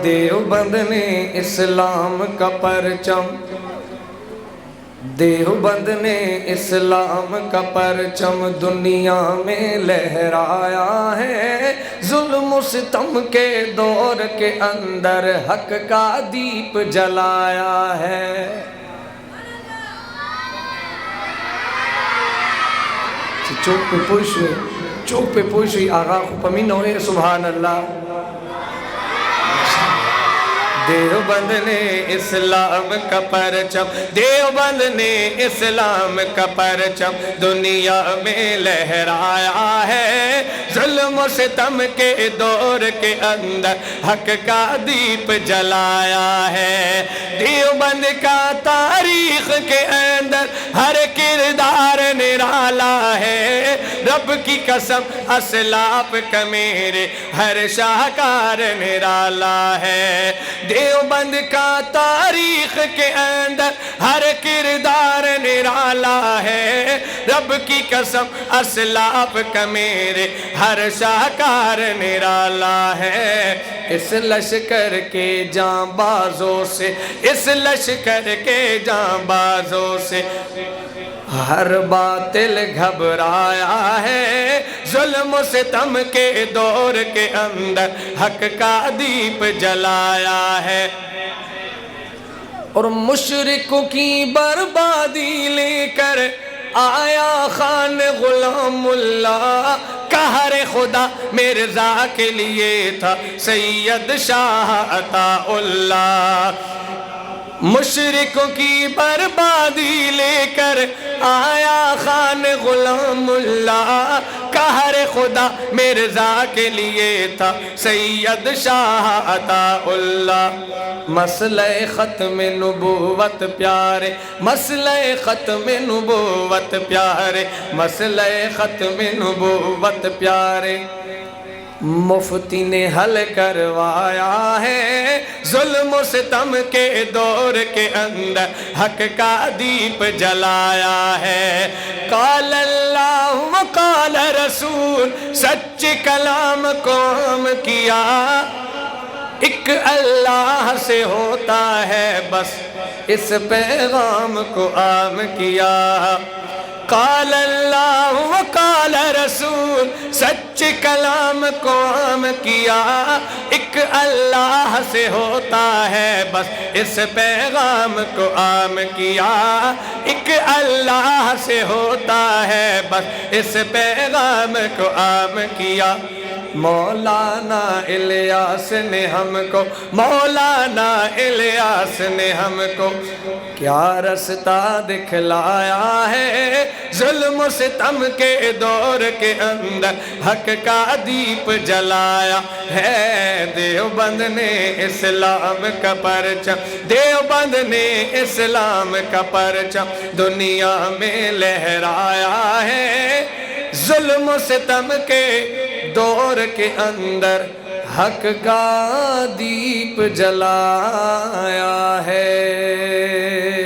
دیوبند نے اسلام کا پرچم، دیوبند نے اسلام کا پرچم دنیا میں لہرایا ہے، ظلم و ستم کے دور کے اندر حق کا دیپ جلایا ہے۔ چوک پہ پوشوی آغا کو پمینو ہے، سبحان اللہ۔ دیوبند نے اسلام کا پرچم، دیوبند نے اسلام کا پرچم دنیا میں لہرایا ہے، ظلم و ستم کے دور کے اندر حق کا دیپ جلایا ہے۔ دیوبند کا تاریخ کے اندر ہر کردار نرالا ہے، رب کی قسم اسلاف کا میرے ہر شاہکار نرالا ہے۔ دیوبند کا تاریخ کے اندر ہر کردار نرالا ہے، رب کی قسم اسلاف کا میرے ہر شاہکار نرالا ہے۔ اس لشکر کے جان بازوں سے، اس لشکر کے جان بازوں سے ہر باطل گھبرایا ہے، ظلم و ستم کے دور کے اندر حق کا دیپ جلایا ہے۔ اور مشرکوں کی بربادی لے کر آیا خان غلام اللہ، قہر خدا مرزا کے لیے تھا سید شاہ عطا اللہ۔ مشرکوں کی بربادی لے کر آیا خان غلام اللہ، قہر خدا مرزا کے لیے تھا سید شاہ عطا اللہ۔ مسئلہ ختم نبوت پیارے، مسئلہ ختم نبوت پیارے، مسئلہ ختم نبوت پیارے، مفتی نے حل کروایا ہے، ظلم و ستم کے دور کے اندر حق کا دیپ جلایا ہے۔ قال اللہ و قال رسول، سچ کلام کو عام کیا، ایک اللہ سے ہوتا ہے بس اس پیغام کو عام کیا۔ قال اللہ و قال رسول، سچ کلام کو عام کیا، ایک اللہ سے ہوتا ہے بس اس پیغام کو عام کیا، ایک اللہ سے ہوتا ہے بس اس پیغام کو عام کیا۔ مولانا الیاس نے ہم کو، مولانا الیاس نے ہم کو کیا رستہ دکھلایا ہے، ظلم و ستم کے دور کے اندر حق کا دیپ جلایا ہے۔ دیوبند نے اسلام کا پرچم، دیوبند نے اسلام کا پرچم دنیا میں لہرایا ہے، ظلم و ستم کے دور کے اندر حق کا دیپ جلایا ہے۔